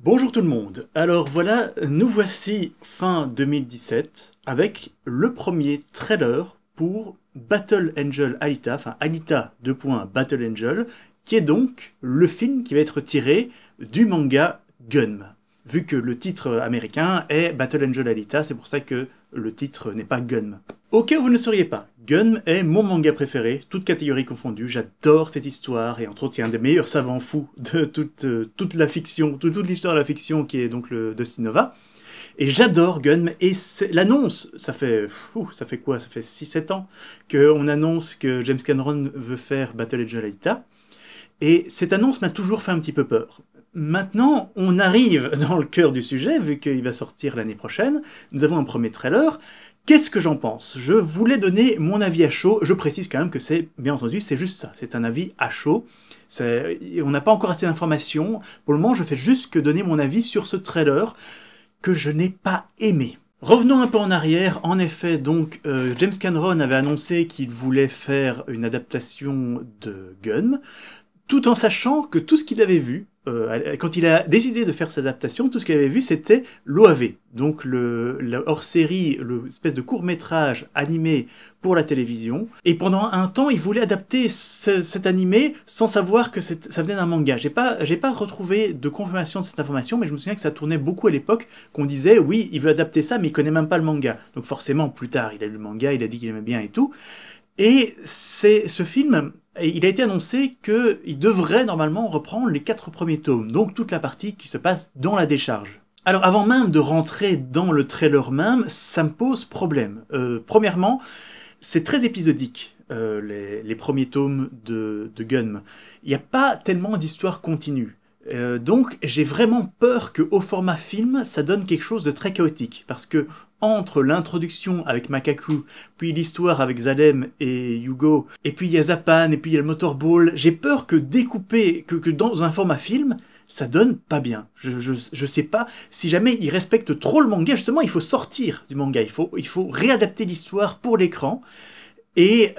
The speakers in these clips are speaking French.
Bonjour tout le monde, alors voilà, nous voici fin 2017 avec le premier trailer pour Battle Angel Alita, enfin Alita Battle Angel, qui est donc le film qui va être tiré du manga Gunm. Vu que le titre américain est Battle Angel Alita, c'est pour ça que le titre n'est pas Gunm. Au cas où vous ne le sauriez pas, Gunm est mon manga préféré, toute catégorie confondue, j'adore cette histoire, et entre autres il y a un des meilleurs savants fous de toute la fiction, toute l'histoire de la fiction qui est donc le Dustin Nova. Et j'adore Gunm, et l'annonce, ça fait quoi? Ça fait 6-7 ans qu'on annonce que James Cameron veut faire Battle Angel Alita, et cette annonce m'a toujours fait un petit peu peur. Maintenant, on arrive dans le cœur du sujet, vu qu'il va sortir l'année prochaine. Nous avons un premier trailer. Qu'est-ce que j'en pense? Je voulais donner mon avis à chaud. Je précise quand même que c'est, bien entendu, c'est juste ça. C'est un avis à chaud. On n'a pas encore assez d'informations. Pour le moment, je fais juste que donner mon avis sur ce trailer que je n'ai pas aimé. Revenons un peu en arrière. En effet, donc, James Cameron avait annoncé qu'il voulait faire une adaptation de Gunm, tout en sachant que tout ce qu'il avait vu, quand il a décidé de faire cette adaptation, tout ce qu'il avait vu, c'était l'OAV, donc le hors-série, l'espèce de court-métrage animé pour la télévision. Et pendant un temps, il voulait adapter cet animé sans savoir que ça venait d'un manga. J'ai pas retrouvé de confirmation de cette information, mais je me souviens que ça tournait beaucoup à l'époque, qu'on disait, oui, il veut adapter ça, mais il connaît même pas le manga. Donc forcément, plus tard, il a lu le manga, il a dit qu'il aimait bien et tout. Et ce film, il a été annoncé qu'il devrait normalement reprendre les 4 premiers tomes, donc toute la partie qui se passe dans la décharge. Alors avant même de rentrer dans le trailer même, ça me pose problème. Premièrement, c'est très épisodique, les premiers tomes de Gunm. Il n'y a pas tellement d'histoire continue. Donc j'ai vraiment peur qu'au format film, ça donne quelque chose de très chaotique, parce que entre l'introduction avec Makaku, puis l'histoire avec Zalem et Yugo, et puis il y a Zapan, et puis il y a le Motorball, j'ai peur que découper, que dans un format film, ça donne pas bien. Je sais pas, si jamais il respecte trop le manga, justement il faut sortir du manga, il faut réadapter l'histoire pour l'écran, et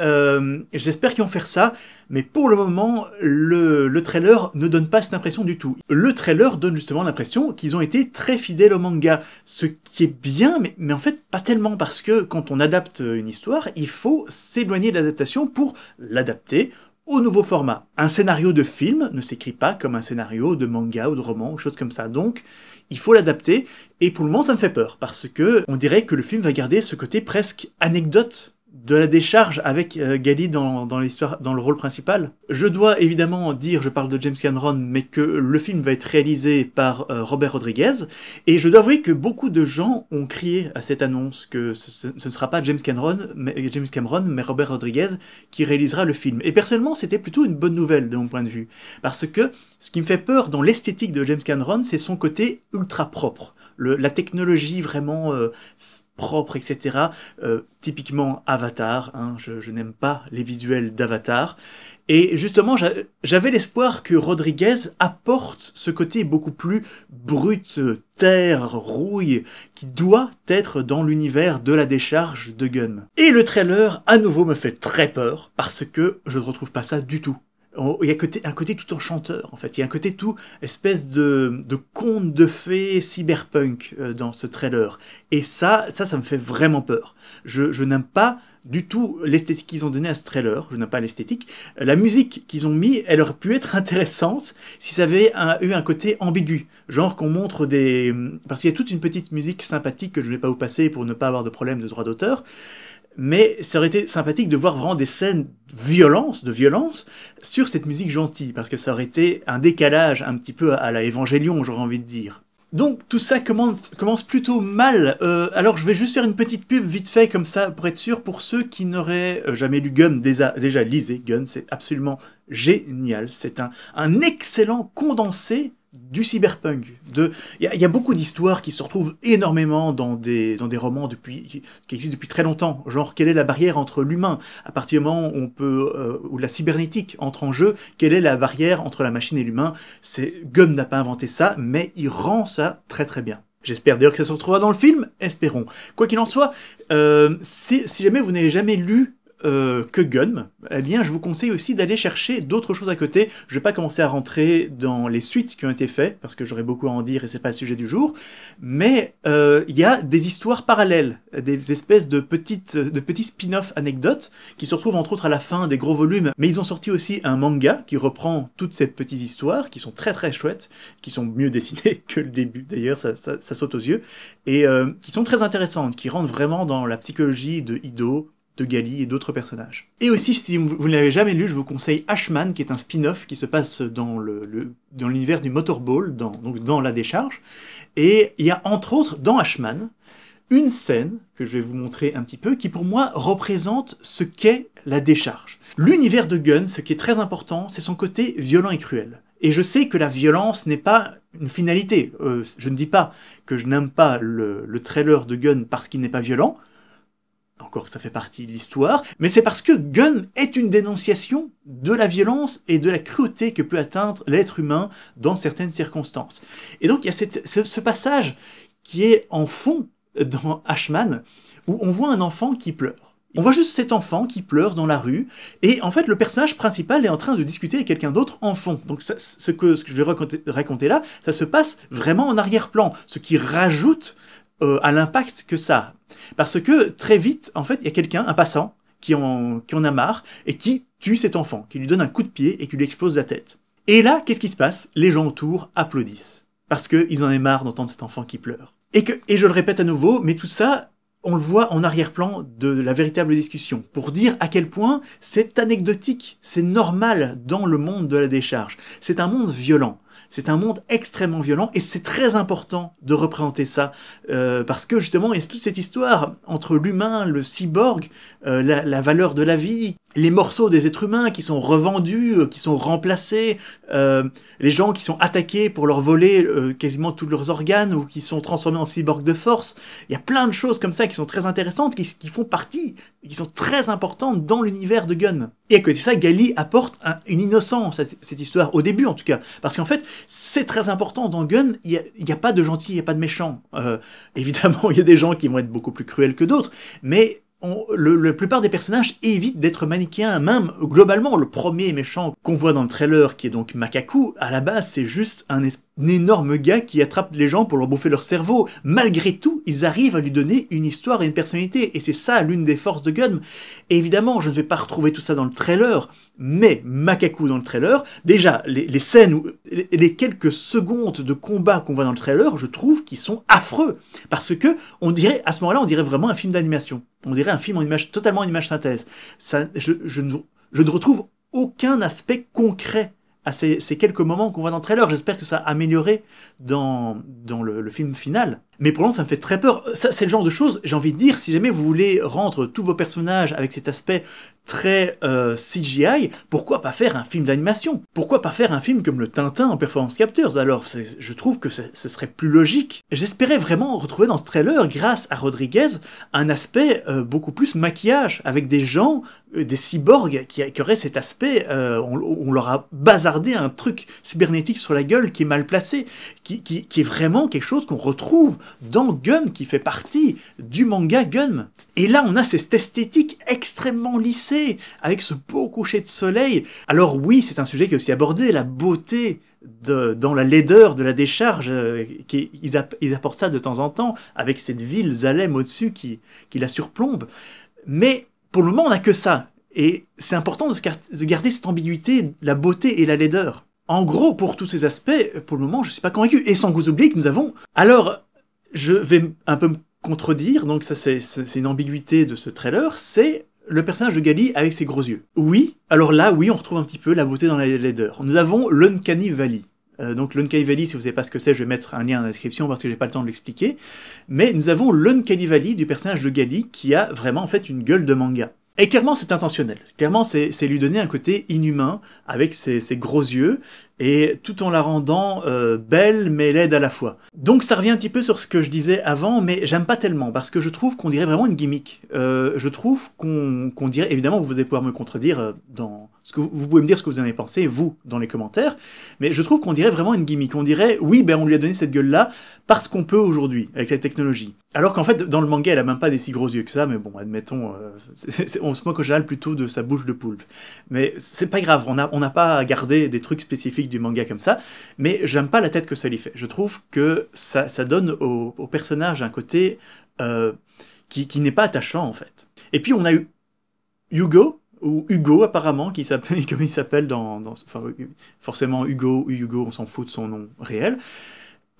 j'espère qu'ils vont faire ça, mais pour le moment, le trailer ne donne pas cette impression du tout. Le trailer donne justement l'impression qu'ils ont été très fidèles au manga, ce qui est bien, mais en fait pas tellement, parce que quand on adapte une histoire, il faut s'éloigner de l'adaptation pour l'adapter au nouveau format. Un scénario de film ne s'écrit pas comme un scénario de manga ou de roman, ou chose comme ça, donc il faut l'adapter, et pour le moment ça me fait peur, parce que on dirait que le film va garder ce côté presque anecdote de la décharge avec Gali dans l'histoire, dans le rôle principal. Je dois évidemment dire, je parle de James Cameron, mais que le film va être réalisé par Robert Rodriguez, et je dois avouer que beaucoup de gens ont crié à cette annonce que ce ne sera pas James Cameron, mais Robert Rodriguez qui réalisera le film. Et personnellement, c'était plutôt une bonne nouvelle de mon point de vue, parce que ce qui me fait peur dans l'esthétique de James Cameron, c'est son côté ultra propre, la technologie vraiment propre, etc. Typiquement Avatar, hein, je n'aime pas les visuels d'Avatar. Et justement, j'avais l'espoir que Rodriguez apporte ce côté beaucoup plus brut, terre, rouille, qui doit être dans l'univers de la décharge de Gunm. Et le trailer, à nouveau, me fait très peur, parce que je ne retrouve pas ça du tout. Il y a un côté tout enchanteur, en fait. Il y a un côté tout espèce de conte de fées cyberpunk dans ce trailer. Et ça me fait vraiment peur. Je n'aime pas du tout l'esthétique qu'ils ont donnée à ce trailer. Je n'aime pas l'esthétique. La musique qu'ils ont mis, elle aurait pu être intéressante si ça avait eu un côté ambigu. Genre qu'on montre des... Parce qu'il y a toute une petite musique sympathique que je ne vais pas vous passer pour ne pas avoir de problème de droit d'auteur. Mais ça aurait été sympathique de voir vraiment des scènes de violence, sur cette musique gentille, parce que ça aurait été un décalage un petit peu à la Évangélion, j'aurais envie de dire. Donc tout ça commence plutôt mal, alors je vais juste faire une petite pub vite fait comme ça, pour être sûr, pour ceux qui n'auraient jamais lu Gunm, déjà lisez Gunm, c'est absolument génial, c'est un excellent condensé du cyberpunk. Il y a beaucoup d'histoires qui se retrouvent énormément dans des romans qui existent depuis très longtemps. Genre, quelle est la barrière entre l'humain? À partir du moment où la cybernétique entre en jeu, quelle est la barrière entre la machine et l'humain? Gunm n'a pas inventé ça, mais il rend ça très très bien. J'espère d'ailleurs que ça se retrouvera dans le film, espérons. Quoi qu'il en soit, si jamais vous n'avez jamais lu que Gun, eh bien je vous conseille aussi d'aller chercher d'autres choses à côté. Je vais pas commencer à rentrer dans les suites qui ont été faites, parce que j'aurais beaucoup à en dire et c'est pas le sujet du jour, mais il y a des histoires parallèles, des espèces de petits spin-off anecdotes, qui se retrouvent entre autres à la fin des gros volumes, mais ils ont sorti aussi un manga qui reprend toutes ces petites histoires, qui sont très très chouettes, qui sont mieux dessinées que le début d'ailleurs, ça saute aux yeux, et qui sont très intéressantes, qui rentrent vraiment dans la psychologie de Ido, de Gali et d'autres personnages. Et aussi, si vous ne l'avez jamais lu, je vous conseille Ashman, qui est un spin-off qui se passe dans l'univers du Motorball, donc dans la décharge. Et il y a entre autres, dans Ashman, une scène, que je vais vous montrer un petit peu, qui pour moi représente ce qu'est la décharge. L'univers de Gun, ce qui est très important, c'est son côté violent et cruel. Et je sais que la violence n'est pas une finalité. Je ne dis pas que je n'aime pas le trailer de Gun parce qu'il n'est pas violent, encore ça fait partie de l'histoire, mais c'est parce que Gun est une dénonciation de la violence et de la cruauté que peut atteindre l'être humain dans certaines circonstances. Et donc il y a ce passage qui est en fond dans Ashman, où on voit un enfant qui pleure. On voit juste cet enfant qui pleure dans la rue, et en fait le personnage principal est en train de discuter avec quelqu'un d'autre en fond. Donc ce que je vais raconter là, ça se passe vraiment en arrière-plan, ce qui rajoute à l'impact que ça a. Parce que très vite, en fait, il y a quelqu'un, un passant, qui en a marre, et qui tue cet enfant, qui lui donne un coup de pied et qui lui explose la tête. Et là, qu'est-ce qui se passe? Les gens autour applaudissent. Parce qu'ils en ont marre d'entendre cet enfant qui pleure. Et je le répète à nouveau, mais tout ça, on le voit en arrière-plan de la véritable discussion, pour dire à quel point c'est anecdotique, c'est normal dans le monde de la décharge. C'est un monde violent. C'est un monde extrêmement violent et c'est très important de représenter ça parce que justement il y a toute cette histoire entre l'humain, le cyborg, la valeur de la vie, les morceaux des êtres humains qui sont revendus, qui sont remplacés, les gens qui sont attaqués pour leur voler quasiment tous leurs organes ou qui sont transformés en cyborgs de force. Il y a plein de choses comme ça qui sont très intéressantes, qui font partie, qui sont très importantes dans l'univers de Gun. Et à côté de ça, Gali apporte une innocence à cette histoire, au début en tout cas, parce qu'en fait, c'est très important dans Gun, il n'y a pas de gentils, il n'y a pas de méchants. Évidemment, il y a des gens qui vont être beaucoup plus cruels que d'autres, mais la plupart des personnages évitent d'être manichéens, même globalement le premier méchant qu'on voit dans le trailer, qui est donc Makaku, à la base c'est juste un énorme gars qui attrape les gens pour leur bouffer leur cerveau. Malgré tout, ils arrivent à lui donner une histoire et une personnalité, et c'est ça l'une des forces de Gun. Et évidemment, je ne vais pas retrouver tout ça dans le trailer, mais Makaku dans le trailer, déjà, les scènes, les quelques secondes de combat qu'on voit dans le trailer, je trouve qu'ils sont affreux, parce que on dirait, à ce moment-là, on dirait vraiment un film d'animation. On dirait un film en image, totalement en image synthèse. Ça, je ne retrouve aucun aspect concret à ces quelques moments qu'on voit dans le trailer. J'espère que ça a amélioré dans le film final. Mais pour l'instant, ça me fait très peur. Ça, c'est le genre de choses, j'ai envie de dire, si jamais vous voulez rendre tous vos personnages avec cet aspect très CGI, pourquoi pas faire un film d'animation? Pourquoi pas faire un film comme le Tintin en Performance Captors? Alors, je trouve que ce serait plus logique. J'espérais vraiment retrouver dans ce trailer, grâce à Rodriguez, un aspect beaucoup plus maquillage, avec des gens, des cyborgs qui auraient cet aspect, on leur a bazardé un truc cybernétique sur la gueule qui est mal placé, qui est vraiment quelque chose qu'on retrouve dans Gun, qui fait partie du manga Gun. Et là, on a cette esthétique extrêmement lissée, avec ce beau coucher de soleil. Alors oui, c'est un sujet qui est aussi abordé, la beauté dans la laideur de la décharge, ils apportent ça de temps en temps, avec cette ville Zalem au-dessus qui la surplombe. Mais pour le moment, on n'a que ça. Et c'est important de garder cette ambiguïté, la beauté et la laideur. En gros, pour tous ces aspects, pour le moment, je ne suis pas convaincu. Et sans vous oublier que nous avons... Alors, je vais un peu me contredire, donc ça c'est une ambiguïté de ce trailer, c'est le personnage de Gali avec ses gros yeux. Oui, alors là, oui, on retrouve un petit peu la beauté dans la laideur. Nous avons l'Uncanny Valley. Donc l'Uncanny Valley, si vous ne savez pas ce que c'est, je vais mettre un lien dans la description parce que j'ai pas le temps de l'expliquer. Mais nous avons l'Uncanny Valley du personnage de Gali qui a vraiment en fait une gueule de manga. Et clairement, c'est intentionnel. Clairement, c'est lui donner un côté inhumain avec ses gros yeux, et tout en la rendant belle mais laide à la fois. Donc ça revient un petit peu sur ce que je disais avant, mais j'aime pas tellement, parce que je trouve qu'on dirait vraiment une gimmick. Je trouve qu'on dirait, évidemment vous allez pouvoir me contredire vous pouvez me dire ce que vous en avez pensé, vous, dans les commentaires, mais je trouve qu'on dirait vraiment une gimmick. On dirait, oui, ben on lui a donné cette gueule-là parce qu'on peut aujourd'hui, avec la technologie. Alors qu'en fait, dans le manga, elle a même pas des si gros yeux que ça, mais bon, admettons, on se moque au général plutôt de sa bouche de poulpe. Mais c'est pas grave, on n'a pas à garder des trucs spécifiques du manga comme ça, mais j'aime pas la tête que ça lui fait. Je trouve que ça donne au personnage un côté qui n'est pas attachant, en fait. Et puis on a eu Hugo, ou Hugo apparemment, comme il s'appelle enfin, forcément Hugo, on s'en fout de son nom réel.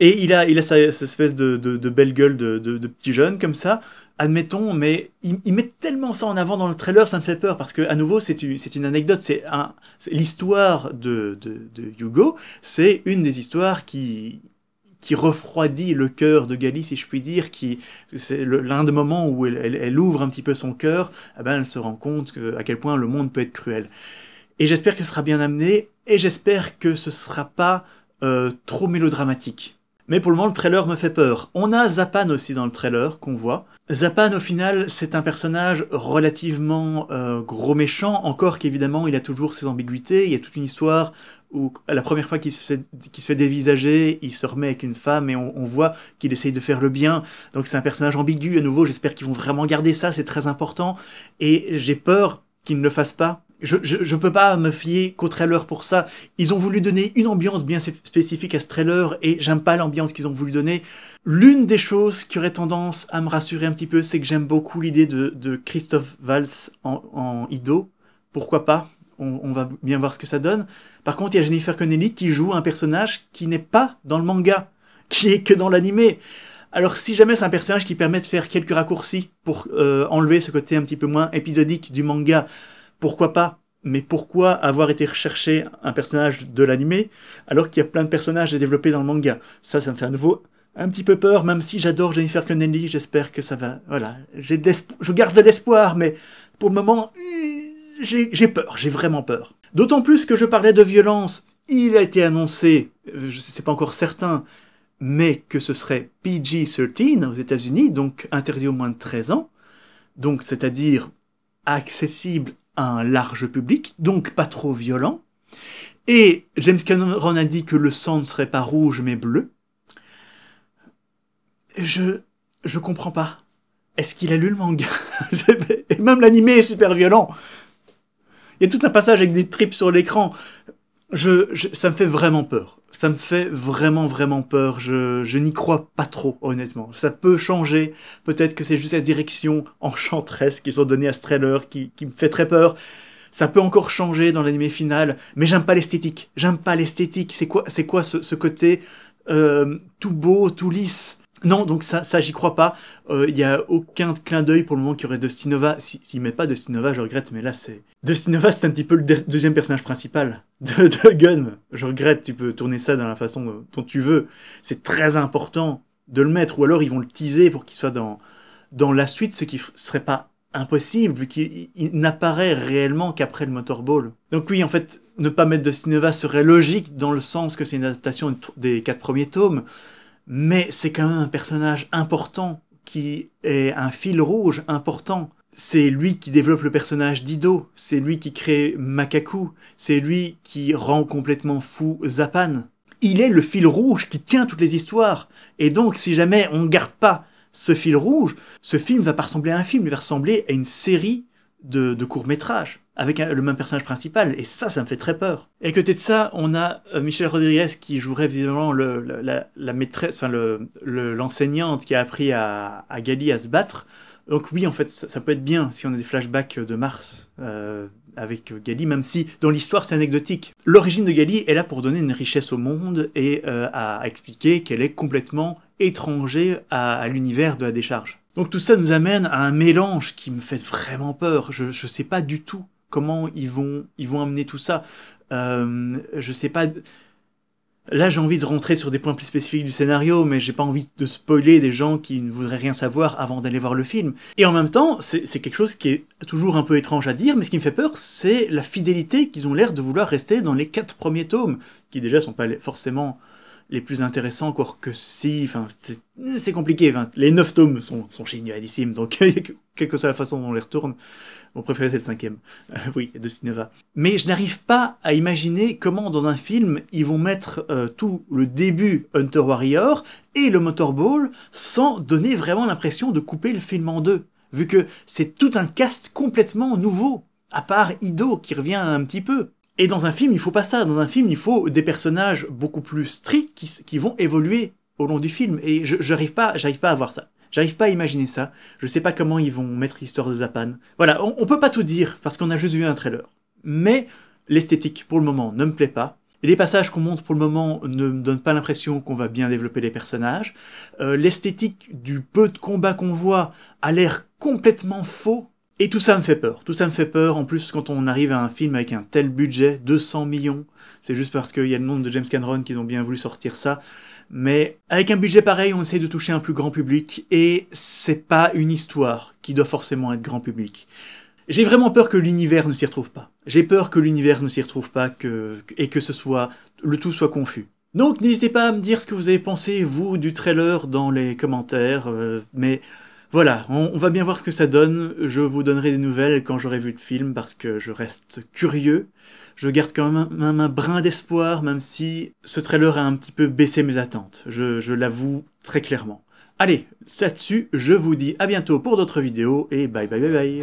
Et il a cette espèce de belle gueule de petit jeune comme ça, admettons, mais il met tellement ça en avant dans le trailer, ça me fait peur, parce que à nouveau c'est une anecdote, c'est l'histoire de Hugo, c'est une des histoires qui refroidit le cœur de Gali, si je puis dire, c'est l'un des moments où elle ouvre un petit peu son cœur, eh ben elle se rend compte à quel point le monde peut être cruel. Et j'espère que ce sera bien amené, et j'espère que ce sera pas trop mélodramatique. Mais pour le moment, le trailer me fait peur. On a Zapan aussi dans le trailer, qu'on voit. Zapan, au final, c'est un personnage relativement gros méchant, encore qu'évidemment, il a toujours ses ambiguïtés, il y a toute une histoire où, la première fois qu'il se fait dévisager, il se remet avec une femme et on voit qu'il essaye de faire le bien. Donc c'est un personnage ambigu, à nouveau, j'espère qu'ils vont vraiment garder ça, c'est très important. Et j'ai peur qu'ils ne le fassent pas. Je peux pas me fier qu'au trailer pour ça. Ils ont voulu donner une ambiance bien spécifique à ce trailer et j'aime pas l'ambiance qu'ils ont voulu donner. L'une des choses qui aurait tendance à me rassurer un petit peu, c'est que j'aime beaucoup l'idée de Christophe Waltz en Ido. Pourquoi pas? On va bien voir ce que ça donne. Par contre, il y a Jennifer Connelly qui joue un personnage qui n'est pas dans le manga, qui est que dans l'animé. Alors si jamais c'est un personnage qui permet de faire quelques raccourcis pour enlever ce côté un petit peu moins épisodique du manga, pourquoi pas? Mais pourquoi avoir été rechercher un personnage de l'animé alors qu'il y a plein de personnages à développer dans le manga? Ça me fait à nouveau un petit peu peur, même si j'adore Jennifer Connelly, j'espère que ça va... Voilà, je garde de l'espoir, mais pour le moment, j'ai peur, j'ai vraiment peur. D'autant plus que je parlais de violence, il a été annoncé, je sais pas encore certain, mais que ce serait PG-13 aux États-Unis, donc interdit aux moins de 13 ans, donc c'est-à-dire accessible à un large public, donc pas trop violent. Et James Cameron a dit que le sang ne serait pas rouge mais bleu. Je comprends pas. Est-ce qu'il a lu le manga? Et même l'animé est super violent. Il y a tout un passage avec des tripes sur l'écran. Ça me fait vraiment peur. Ça me fait vraiment peur. Je n'y crois pas trop, honnêtement. Ça peut changer. Peut-être que c'est juste la direction enchanteresse qu'ils ont donnée à ce trailer qui me fait très peur. Ça peut encore changer dans l'animé final, mais j'aime pas l'esthétique. J'aime pas l'esthétique. C'est quoi ce côté tout beau, tout lisse? Non, donc ça j'y crois pas. Y a aucun clin d'œil pour le moment qu'il y aurait Dusty Nova. S'il met pas Dusty Nova, je regrette, mais là c'est... Dusty Nova, c'est un petit peu le deuxième personnage principal de Gun. Je regrette, tu peux tourner ça dans la façon dont tu veux. C'est très important de le mettre, ou alors ils vont le teaser pour qu'il soit dans la suite, ce qui serait pas impossible, vu qu'il n'apparaît réellement qu'après le Motorball. Donc oui, en fait, ne pas mettre Dusty Nova serait logique dans le sens que c'est une adaptation des 4 premiers tomes, mais c'est quand même un personnage important, qui est un fil rouge important. C'est lui qui développe le personnage d'Ido, c'est lui qui crée Makaku, c'est lui qui rend complètement fou Zapan. Il est le fil rouge qui tient toutes les histoires. Et donc, si jamais on ne garde pas ce fil rouge, ce film va pas ressembler à un film, il va ressembler à une série de courts-métrages, avec le même personnage principal, et ça me fait très peur. Et à côté de ça, on a Michelle Rodriguez qui jouerait visiblement la maîtresse, enfin l'enseignante qui a appris à Gali à se battre. Donc oui, en fait, ça peut être bien si on a des flashbacks de Mars avec Gali, même si dans l'histoire c'est anecdotique. L'origine de Gali est là pour donner une richesse au monde et à expliquer qu'elle est complètement étrangère à l'univers de la décharge. Donc tout ça nous amène à un mélange qui me fait vraiment peur. Je sais pas du tout comment ils vont amener tout ça. Je sais pas... Là, j'ai envie de rentrer sur des points plus spécifiques du scénario, mais j'ai pas envie de spoiler des gens qui ne voudraient rien savoir avant d'aller voir le film. Et en même temps, c'est quelque chose qui est toujours un peu étrange à dire, mais ce qui me fait peur, c'est la fidélité qu'ils ont l'air de vouloir rester dans les 4 premiers tomes, qui déjà sont pas forcément les plus intéressants, encore que si, enfin, c'est compliqué. Enfin, les 9 tomes sont génialissimes, donc quelle que soit la façon dont on les retourne, mon préféré c'est le 5e, oui, de cinéma. Mais je n'arrive pas à imaginer comment dans un film ils vont mettre tout le début Hunter Warrior et le Motorball sans donner vraiment l'impression de couper le film en deux, vu que c'est tout un cast complètement nouveau, à part Ido qui revient un petit peu. Et dans un film, il faut pas ça. Dans un film, il faut des personnages beaucoup plus stricts qui vont évoluer au long du film. Et j'arrive pas à voir ça. J'arrive pas à imaginer ça. Je sais pas comment ils vont mettre l'histoire de Zapan. Voilà, on peut pas tout dire parce qu'on a juste vu un trailer. Mais l'esthétique, pour le moment, ne me plaît pas. Et les passages qu'on montre pour le moment ne me donnent pas l'impression qu'on va bien développer les personnages. L'esthétique du peu de combat qu'on voit a l'air complètement faux. Et tout ça me fait peur. Tout ça me fait peur. En plus, quand on arrive à un film avec un tel budget, 200 millions, c'est juste parce qu'il y a le nom de James Cameron qu'ils ont bien voulu sortir ça. Mais avec un budget pareil, on essaie de toucher un plus grand public, et c'est pas une histoire qui doit forcément être grand public. J'ai vraiment peur que l'univers ne s'y retrouve pas. J'ai peur que l'univers ne s'y retrouve pas, et que le tout soit confus. Donc n'hésitez pas à me dire ce que vous avez pensé, vous, du trailer dans les commentaires, mais... Voilà, on va bien voir ce que ça donne. Je vous donnerai des nouvelles quand j'aurai vu le film, parce que je reste curieux. Je garde quand même un brin d'espoir, même si ce trailer a un petit peu baissé mes attentes. Je l'avoue très clairement. Allez, là-dessus, je vous dis à bientôt pour d'autres vidéos, et bye bye bye bye.